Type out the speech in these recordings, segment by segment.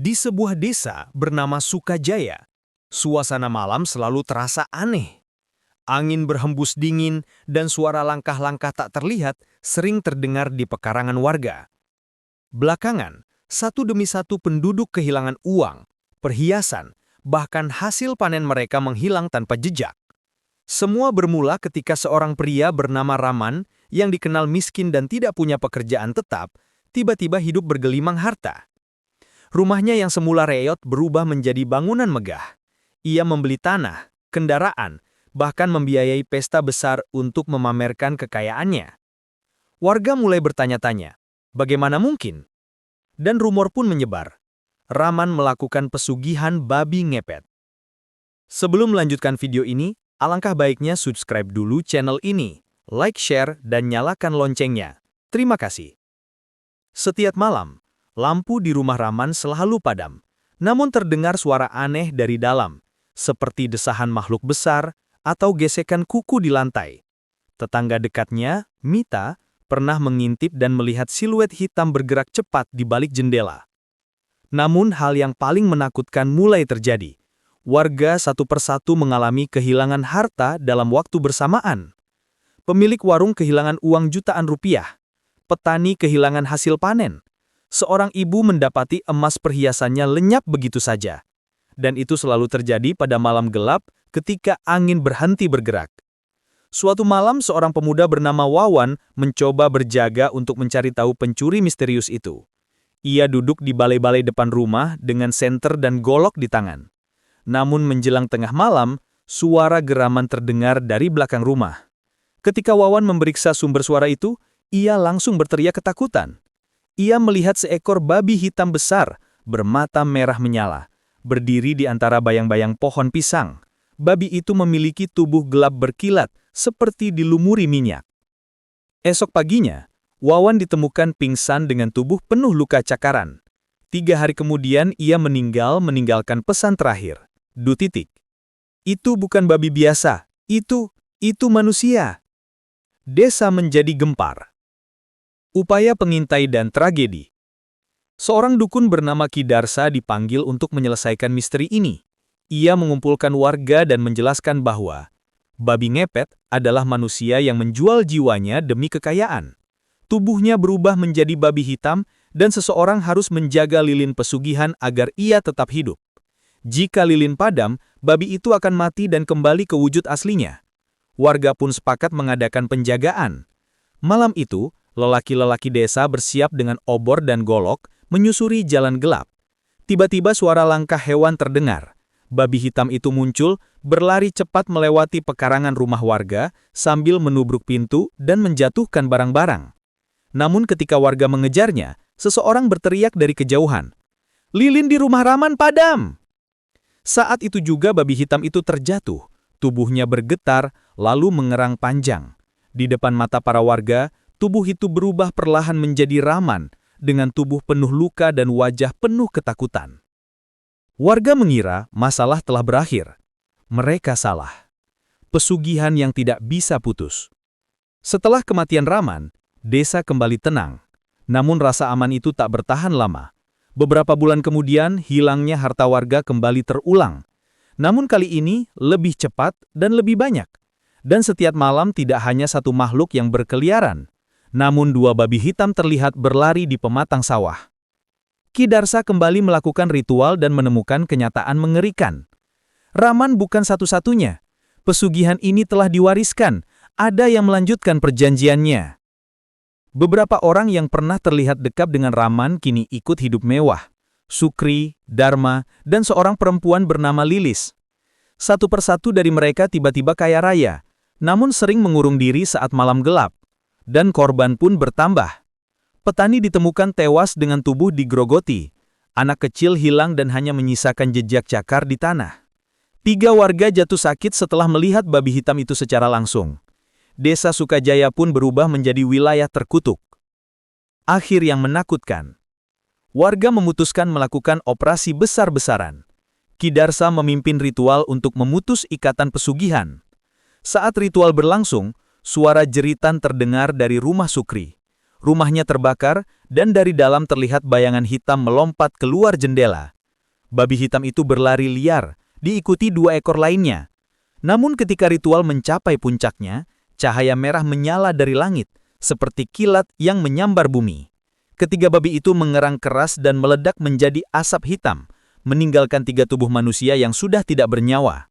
Di sebuah desa bernama Sukajaya, suasana malam selalu terasa aneh. Angin berhembus dingin dan suara langkah-langkah tak terlihat sering terdengar di pekarangan warga. Belakangan, satu demi satu penduduk kehilangan uang, perhiasan, bahkan hasil panen mereka menghilang tanpa jejak. Semua bermula ketika seorang pria bernama Raman yang dikenal miskin dan tidak punya pekerjaan tetap, tiba-tiba hidup bergelimang harta. Rumahnya yang semula reot berubah menjadi bangunan megah. Ia membeli tanah, kendaraan, bahkan membiayai pesta besar untuk memamerkan kekayaannya. Warga mulai bertanya-tanya, bagaimana mungkin? Dan rumor pun menyebar. Raman melakukan pesugihan babi ngepet. Sebelum melanjutkan video ini, alangkah baiknya subscribe dulu channel ini, like, share, dan nyalakan loncengnya. Terima kasih. Setiap malam, lampu di rumah Raman selalu padam, namun terdengar suara aneh dari dalam, seperti desahan makhluk besar atau gesekan kuku di lantai. Tetangga dekatnya, Mita, pernah mengintip dan melihat siluet hitam bergerak cepat di balik jendela. Namun hal yang paling menakutkan mulai terjadi. Warga satu persatu mengalami kehilangan harta dalam waktu bersamaan. Pemilik warung kehilangan uang jutaan rupiah. Petani kehilangan hasil panen. Seorang ibu mendapati emas perhiasannya lenyap begitu saja. Dan itu selalu terjadi pada malam gelap ketika angin berhenti bergerak. Suatu malam seorang pemuda bernama Wawan mencoba berjaga untuk mencari tahu pencuri misterius itu. Ia duduk di balai-balai depan rumah dengan senter dan golok di tangan. Namun menjelang tengah malam, suara geraman terdengar dari belakang rumah. Ketika Wawan memeriksa sumber suara itu, ia langsung berteriak ketakutan. Ia melihat seekor babi hitam besar, bermata merah menyala, berdiri di antara bayang-bayang pohon pisang. Babi itu memiliki tubuh gelap berkilat, seperti dilumuri minyak. Esok paginya, Wawan ditemukan pingsan dengan tubuh penuh luka cakaran. 3 hari kemudian ia meninggalkan pesan terakhir. Itu bukan babi biasa, itu manusia. Desa menjadi gempar. Upaya pengintai dan tragedi. Seorang dukun bernama Ki Darsa dipanggil untuk menyelesaikan misteri ini. Ia mengumpulkan warga dan menjelaskan bahwa babi ngepet adalah manusia yang menjual jiwanya demi kekayaan. Tubuhnya berubah menjadi babi hitam dan seseorang harus menjaga lilin pesugihan agar ia tetap hidup. Jika lilin padam, babi itu akan mati dan kembali ke wujud aslinya. Warga pun sepakat mengadakan penjagaan. Malam itu, lelaki-lelaki desa bersiap dengan obor dan golok, menyusuri jalan gelap. Tiba-tiba suara langkah hewan terdengar. Babi hitam itu muncul, berlari cepat melewati pekarangan rumah warga, sambil menubruk pintu dan menjatuhkan barang-barang. Namun ketika warga mengejarnya, seseorang berteriak dari kejauhan, "Lilin di rumah Raman padam!" Saat itu juga babi hitam itu terjatuh, tubuhnya bergetar, lalu mengerang panjang. Di depan mata para warga, tubuh itu berubah perlahan menjadi Raman, dengan tubuh penuh luka dan wajah penuh ketakutan. Warga mengira masalah telah berakhir. Mereka salah. Pesugihan yang tidak bisa putus. Setelah kematian Raman, desa kembali tenang. Namun rasa aman itu tak bertahan lama. Beberapa bulan kemudian, hilangnya harta warga kembali terulang. Namun kali ini lebih cepat dan lebih banyak. Dan setiap malam tidak hanya satu makhluk yang berkeliaran. Namun 2 babi hitam terlihat berlari di pematang sawah. Ki Darsa kembali melakukan ritual dan menemukan kenyataan mengerikan. Raman bukan satu-satunya. Pesugihan ini telah diwariskan. Ada yang melanjutkan perjanjiannya. Beberapa orang yang pernah terlihat dekat dengan Raman kini ikut hidup mewah. Sukri, Dharma, dan seorang perempuan bernama Lilis. Satu persatu dari mereka tiba-tiba kaya raya, namun sering mengurung diri saat malam gelap. Dan korban pun bertambah. Petani ditemukan tewas dengan tubuh digrogoti. Anak kecil hilang dan hanya menyisakan jejak cakar di tanah. 3 warga jatuh sakit setelah melihat babi hitam itu secara langsung. Desa Sukajaya pun berubah menjadi wilayah terkutuk. Akhir yang menakutkan. Warga memutuskan melakukan operasi besar-besaran. Ki Darsa memimpin ritual untuk memutus ikatan pesugihan. Saat ritual berlangsung, suara jeritan terdengar dari rumah Sukri. Rumahnya terbakar dan dari dalam terlihat bayangan hitam melompat keluar jendela. Babi hitam itu berlari liar, diikuti 2 ekor lainnya. Namun ketika ritual mencapai puncaknya, cahaya merah menyala dari langit, seperti kilat yang menyambar bumi. Ketiga babi itu mengerang keras dan meledak menjadi asap hitam, meninggalkan 3 tubuh manusia yang sudah tidak bernyawa.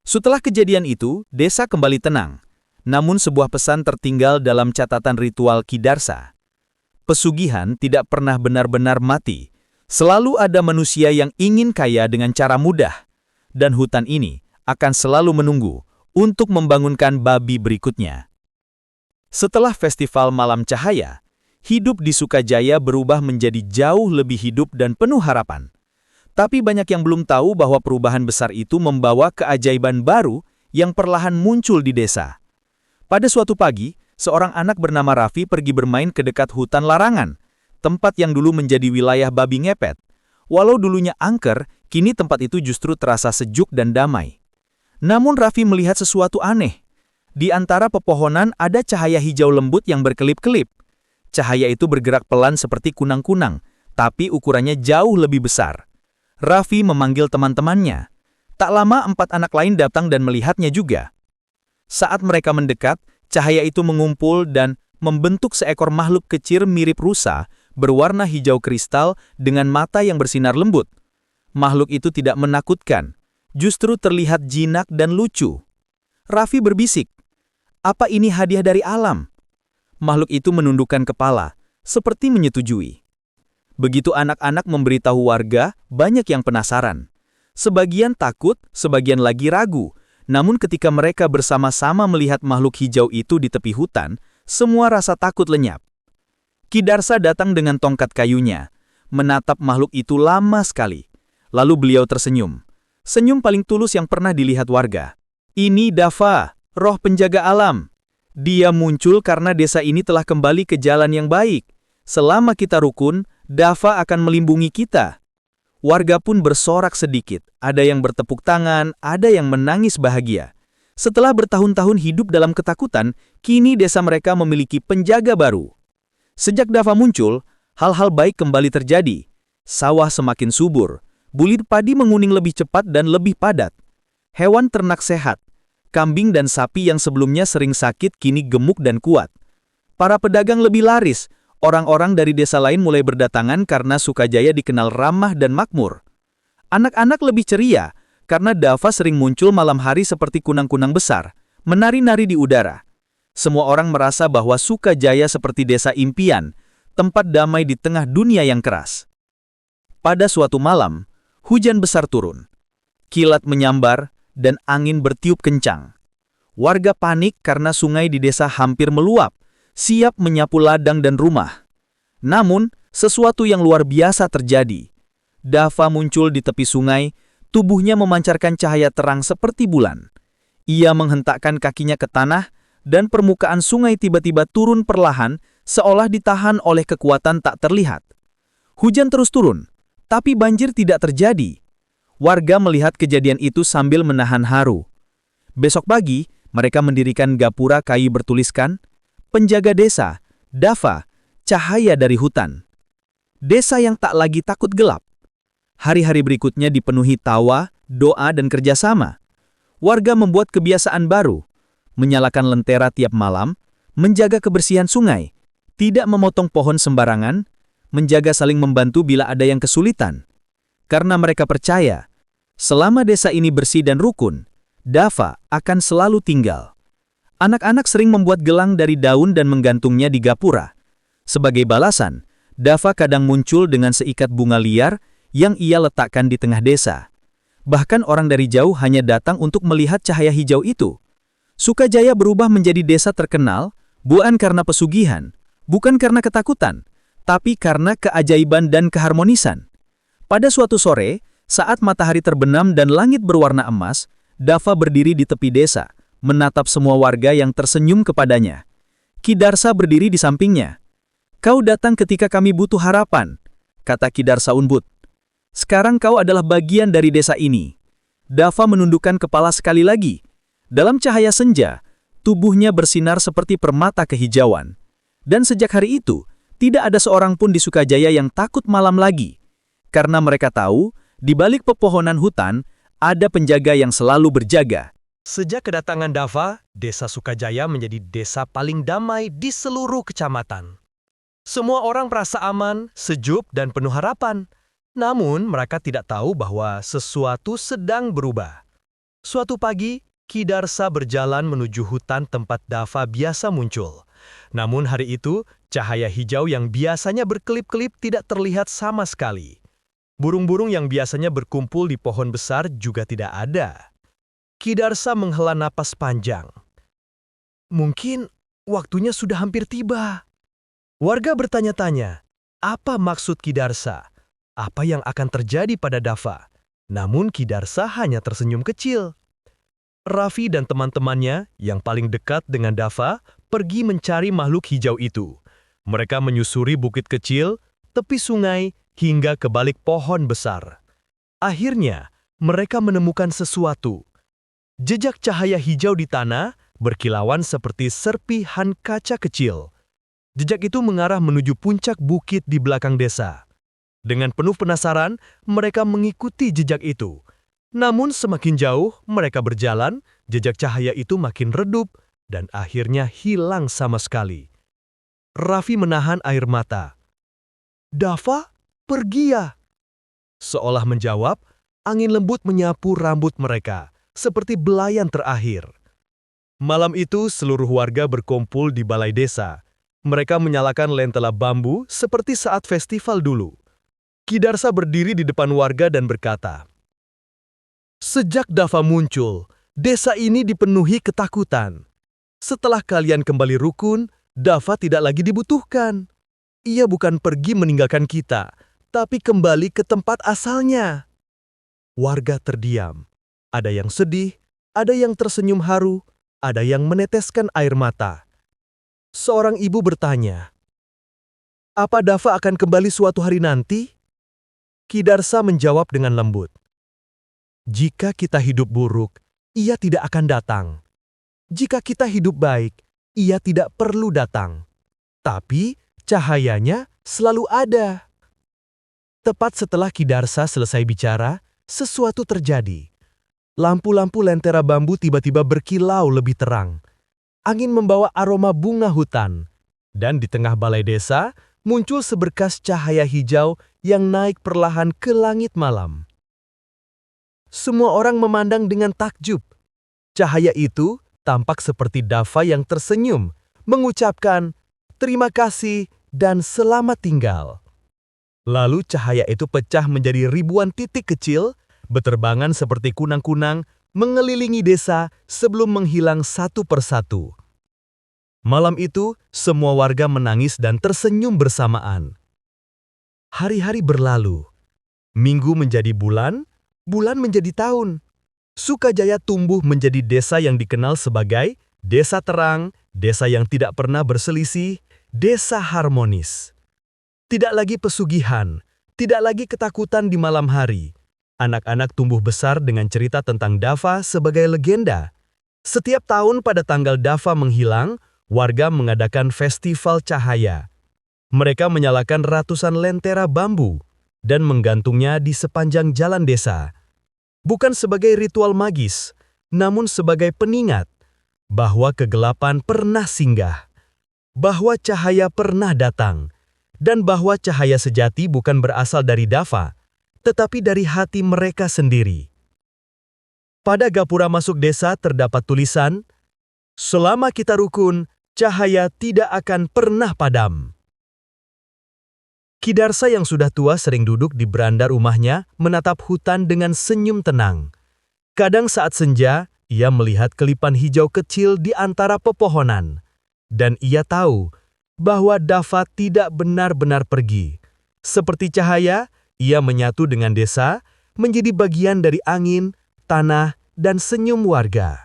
Setelah kejadian itu, desa kembali tenang. Namun sebuah pesan tertinggal dalam catatan ritual Kidarsa. Pesugihan tidak pernah benar-benar mati. Selalu ada manusia yang ingin kaya dengan cara mudah. Dan hutan ini akan selalu menunggu untuk membangunkan babi berikutnya. Setelah festival Malam Cahaya, hidup di Sukajaya berubah menjadi jauh lebih hidup dan penuh harapan. Tapi banyak yang belum tahu bahwa perubahan besar itu membawa keajaiban baru yang perlahan muncul di desa. Pada suatu pagi, seorang anak bernama Raffi pergi bermain ke dekat hutan larangan, tempat yang dulu menjadi wilayah babi ngepet. Walau dulunya angker, kini tempat itu justru terasa sejuk dan damai. Namun Raffi melihat sesuatu aneh. Di antara pepohonan ada cahaya hijau lembut yang berkelip-kelip. Cahaya itu bergerak pelan seperti kunang-kunang, tapi ukurannya jauh lebih besar. Raffi memanggil teman-temannya. Tak lama 4 anak lain datang dan melihatnya juga. Saat mereka mendekat, cahaya itu mengumpul dan membentuk seekor makhluk kecil mirip rusa, berwarna hijau kristal dengan mata yang bersinar lembut. Makhluk itu tidak menakutkan, justru terlihat jinak dan lucu. Raffi berbisik, "Apa ini hadiah dari alam?" Makhluk itu menundukkan kepala, seperti menyetujui. Begitu anak-anak memberitahu warga, banyak yang penasaran. Sebagian takut, sebagian lagi ragu. Namun ketika mereka bersama-sama melihat makhluk hijau itu di tepi hutan, semua rasa takut lenyap. Kidarsa datang dengan tongkat kayunya, menatap makhluk itu lama sekali. Lalu beliau tersenyum. Senyum paling tulus yang pernah dilihat warga. "Ini Dava, roh penjaga alam. Dia muncul karena desa ini telah kembali ke jalan yang baik. Selama kita rukun, Dava akan melindungi kita." Warga pun bersorak sedikit, ada yang bertepuk tangan, ada yang menangis bahagia. Setelah bertahun-tahun hidup dalam ketakutan, kini desa mereka memiliki penjaga baru. Sejak Dava muncul, hal-hal baik kembali terjadi. Sawah semakin subur, bulir padi menguning lebih cepat dan lebih padat. Hewan ternak sehat, kambing dan sapi yang sebelumnya sering sakit kini gemuk dan kuat. Para pedagang lebih laris. Orang-orang dari desa lain mulai berdatangan karena Sukajaya dikenal ramah dan makmur. Anak-anak lebih ceria karena Dava sering muncul malam hari seperti kunang-kunang besar, menari-nari di udara. Semua orang merasa bahwa Sukajaya seperti desa impian, tempat damai di tengah dunia yang keras. Pada suatu malam, hujan besar turun. Kilat menyambar dan angin bertiup kencang. Warga panik karena sungai di desa hampir meluap, siap menyapu ladang dan rumah. Namun, sesuatu yang luar biasa terjadi. Dava muncul di tepi sungai, tubuhnya memancarkan cahaya terang seperti bulan. Ia menghentakkan kakinya ke tanah, dan permukaan sungai tiba-tiba turun perlahan, seolah ditahan oleh kekuatan tak terlihat. Hujan terus turun, tapi banjir tidak terjadi. Warga melihat kejadian itu sambil menahan haru. Besok pagi, mereka mendirikan gapura kayu bertuliskan, "Penjaga desa, Dava, cahaya dari hutan." Desa yang tak lagi takut gelap. Hari-hari berikutnya dipenuhi tawa, doa, dan kerjasama. Warga membuat kebiasaan baru, menyalakan lentera tiap malam, menjaga kebersihan sungai, tidak memotong pohon sembarangan, menjaga saling membantu bila ada yang kesulitan. Karena mereka percaya, selama desa ini bersih dan rukun, Dava akan selalu tinggal. Anak-anak sering membuat gelang dari daun dan menggantungnya di gapura. Sebagai balasan, Dava kadang muncul dengan seikat bunga liar yang ia letakkan di tengah desa. Bahkan orang dari jauh hanya datang untuk melihat cahaya hijau itu. Sukajaya berubah menjadi desa terkenal, bukan karena pesugihan, bukan karena ketakutan, tapi karena keajaiban dan keharmonisan. Pada suatu sore, saat matahari terbenam dan langit berwarna emas, Dava berdiri di tepi desa, menatap semua warga yang tersenyum kepadanya. Kidarsa berdiri di sampingnya. "Kau datang ketika kami butuh harapan," kata Kidarsa Unbut. "Sekarang kau adalah bagian dari desa ini." Dava menundukkan kepala sekali lagi. Dalam cahaya senja, tubuhnya bersinar seperti permata kehijauan. Dan sejak hari itu, Tidak ada seorang pun di Sukajaya yang takut malam lagi, karena mereka tahu di balik pepohonan hutan ada penjaga yang selalu berjaga. Sejak kedatangan Dava, desa Sukajaya menjadi desa paling damai di seluruh kecamatan. Semua orang merasa aman, sejuk, dan penuh harapan. Namun, mereka tidak tahu bahwa sesuatu sedang berubah. Suatu pagi, Ki Darsa berjalan menuju hutan tempat Dava biasa muncul. Namun hari itu, cahaya hijau yang biasanya berkelip-kelip tidak terlihat sama sekali. Burung-burung yang biasanya berkumpul di pohon besar juga tidak ada. Ki Darsa menghela napas panjang. Mungkin waktunya sudah hampir tiba. Warga bertanya-tanya, apa maksud Ki Darsa? Apa yang akan terjadi pada Dava? Namun Ki Darsa hanya tersenyum kecil. Raffi dan teman-temannya yang paling dekat dengan Dava pergi mencari makhluk hijau itu. Mereka menyusuri bukit kecil, tepi sungai, hingga ke balik pohon besar. Akhirnya, mereka menemukan sesuatu. Jejak cahaya hijau di tanah berkilauan seperti serpihan kaca kecil. Jejak itu mengarah menuju puncak bukit di belakang desa. Dengan penuh penasaran, mereka mengikuti jejak itu. Namun semakin jauh mereka berjalan, jejak cahaya itu makin redup dan akhirnya hilang sama sekali. Raffi menahan air mata. Dava, pergi ya? Seolah menjawab, angin lembut menyapu rambut mereka, seperti belayan terakhir. Malam itu seluruh warga berkumpul di balai desa. Mereka menyalakan lentera bambu seperti saat festival dulu. Ki Darsa berdiri di depan warga dan berkata, "Sejak Dava muncul, desa ini dipenuhi ketakutan. Setelah kalian kembali rukun, Dava tidak lagi dibutuhkan. Ia bukan pergi meninggalkan kita, tapi kembali ke tempat asalnya." Warga terdiam. Ada yang sedih, ada yang tersenyum haru, ada yang meneteskan air mata. Seorang ibu bertanya, "Apa Dava akan kembali suatu hari nanti?" Ki Darsa menjawab dengan lembut, "Jika kita hidup buruk, ia tidak akan datang. Jika kita hidup baik, ia tidak perlu datang. Tapi cahayanya selalu ada." Tepat setelah Ki Darsa selesai bicara, sesuatu terjadi. Lampu-lampu lentera bambu tiba-tiba berkilau lebih terang. Angin membawa aroma bunga hutan. Dan di tengah balai desa, muncul seberkas cahaya hijau yang naik perlahan ke langit malam. Semua orang memandang dengan takjub. Cahaya itu tampak seperti Dava yang tersenyum, mengucapkan terima kasih dan selamat tinggal. Lalu cahaya itu pecah menjadi ribuan titik kecil, beterbangan seperti kunang-kunang, mengelilingi desa sebelum menghilang satu persatu. Malam itu, semua warga menangis dan tersenyum bersamaan. Hari-hari berlalu. Minggu menjadi bulan, bulan menjadi tahun. Sukajaya tumbuh menjadi desa yang dikenal sebagai desa terang, desa yang tidak pernah berselisih, desa harmonis. Tidak lagi pesugihan, tidak lagi ketakutan di malam hari. Anak-anak tumbuh besar dengan cerita tentang Dava sebagai legenda. Setiap tahun pada tanggal Dava menghilang, warga mengadakan festival cahaya. Mereka menyalakan ratusan lentera bambu dan menggantungnya di sepanjang jalan desa. Bukan sebagai ritual magis, namun sebagai pengingat bahwa kegelapan pernah singgah, bahwa cahaya pernah datang, dan bahwa cahaya sejati bukan berasal dari Dava, tetapi dari hati mereka sendiri. Pada gapura masuk desa terdapat tulisan, "Selama kita rukun, cahaya tidak akan pernah padam." Ki Darsa yang sudah tua sering duduk di beranda rumahnya menatap hutan dengan senyum tenang. Kadang saat senja, ia melihat kelipan hijau kecil di antara pepohonan. Dan ia tahu bahwa Dava tidak benar-benar pergi. Seperti cahaya, ia menyatu dengan desa, menjadi bagian dari angin, tanah, dan senyum warga.